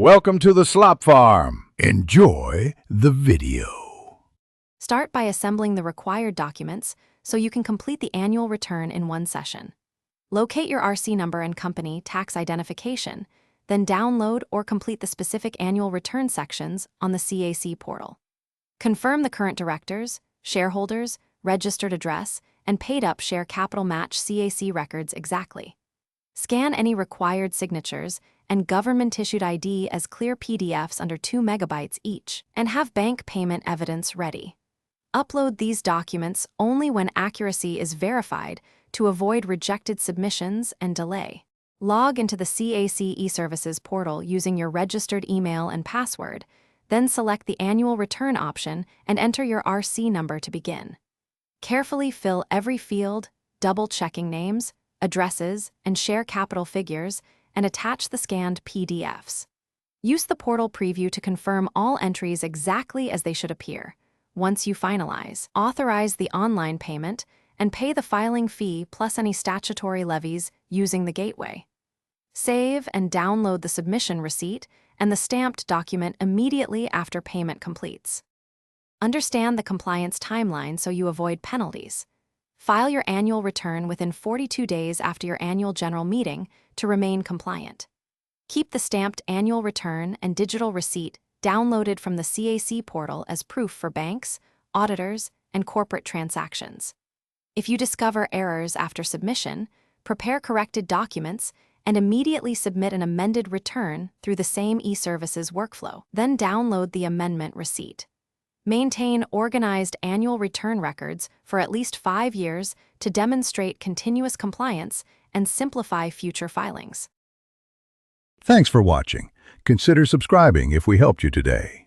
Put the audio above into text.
Welcome to the Slop Farm. Enjoy the video. Start by assembling the required documents so you can complete the annual return in one session. Locate your RC number and company tax identification, then download or complete the specific annual return sections on the CAC portal. Confirm the current directors, shareholders, registered address, and paid-up share capital match CAC records exactly. Scan any required signatures and government-issued ID as clear PDFs under 2 megabytes each, and have bank payment evidence ready. Upload these documents only when accuracy is verified to avoid rejected submissions and delay. Log into the CAC eServices portal using your registered email and password, then select the annual return option and enter your RC number to begin. Carefully fill every field, double-checking names, addresses, and share capital figures, and attach the scanned PDFs. Use the portal preview to confirm all entries exactly as they should appear. Once you finalize, authorize the online payment and pay the filing fee plus any statutory levies using the gateway. Save and download the submission receipt and the stamped document immediately after payment completes. Understand the compliance timeline so you avoid penalties. File your annual return within 42 days after your annual general meeting to remain compliant. Keep the stamped annual return and digital receipt downloaded from the CAC portal as proof for banks, auditors, and corporate transactions. If you discover errors after submission, prepare corrected documents and immediately submit an amended return through the same eServices workflow. Then download the amendment receipt. Maintain organized annual return records for at least 5 years to demonstrate continuous compliance and simplify future filings. Thanks for watching. Consider subscribing if we helped you today.